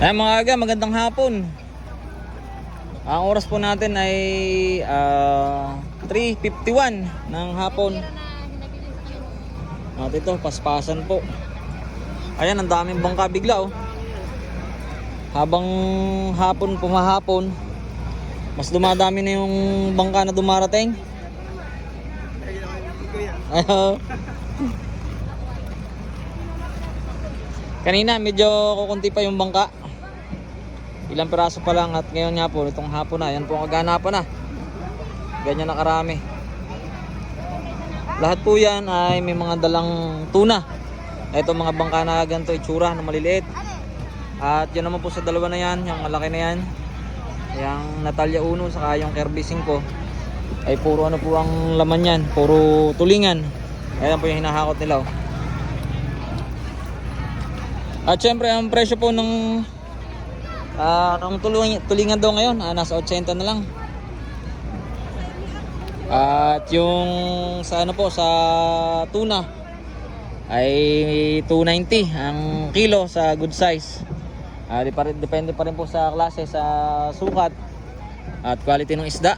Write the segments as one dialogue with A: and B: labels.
A: Ayan mga aga, magandang hapon. Ang oras po natin ay 3:51 ng hapon. At ito, paspasan po. Ayan, ang daming bangka bigla oh. Habang hapon pumahapon, mas dumadami na yung bangka na dumarating. Kanina medyo kukunti pa yung bangka. Ilang piraso pa lang at ngayon nga po, itong hapon na, yan po ang kaganapan na. Ganyan na karami. Lahat po yan ay may mga dalang tuna. Ito mga bangka na ganito itsura na maliliit. At yun naman po sa dalawa na yan, yung malaki na yan, yung Natalia 1 saka yung Kirby 5 ay puro ano po ang laman yan, puro tulingan. Ayan po yung hinahakot nila oh. At syempre ang presyo po ng tulingan daw ngayon nasa 80 na lang. At yung sa ano po sa tuna ay 290 ang kilo sa good size. Depende pa rin po sa klase, sa sukat at quality ng isda.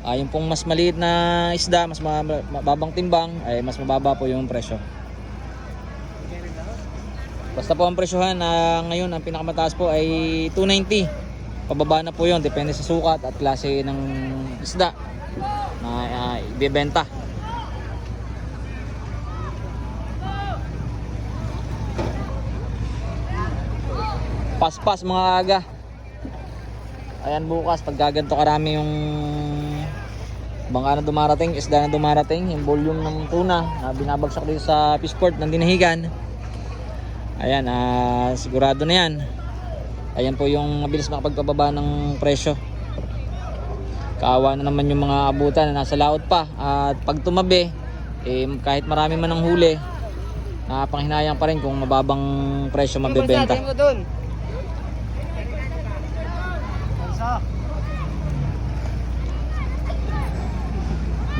A: Yung pong mas maliit na isda, mas mababang timbang ay mas mababa po yung presyo. Basta po ang presyohan ngayon ang pinakamataas po ay 290. Pababa na po yun, depende sa sukat at klase ng isda na ibebenta. Paspas mga aga. Ayan bukas pag gaganto karami yung bangka na dumarating, isda na dumarating, yung volume ng tuna na binabagsak dito sa fishport ng Dinahican. Ayan, sigurado na yan. Ayan po yung mabilis makapagpababa ng presyo. Kaawa na naman yung mga abutan na nasa laot pa. At pag tumabi, kahit marami man ang huli, panghinayang pa rin kung mababang presyo mabebenta.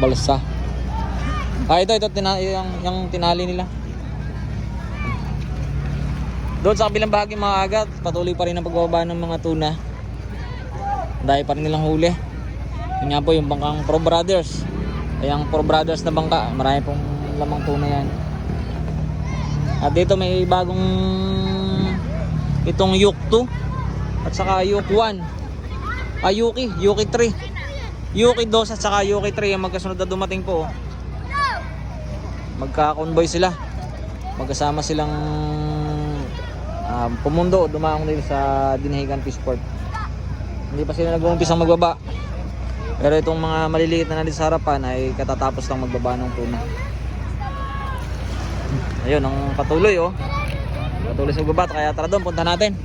A: Balsa. Ito yung tinali nila. Doon sa kabilang bahagi mga agat, patuloy pa rin ang pagbababa ng mga tuna. Dahil pa rin nilang huli. Yun nga po yung bangkang Pro Brothers. Yung Pro Brothers na bangka, marami pong lamang tuna yan. At dito may bagong itong Yuk 2 at saka Yuk 1. Yuki 3. Yuki 2 at saka Yuki 3 ang magkasunod na dumating po. Magka-convoy sila. Magkasama silang pumundo, dumaong nila sa Dinahican Fishport. Hindi pa sila nag-uumpisang magbaba. Pero itong mga maliliit na nandito sa harapan ay katatapos lang magbaba ng tuna. Ayun, ang patuloy oh. Patuloy sa magbaba, kaya tara doon, punta natin.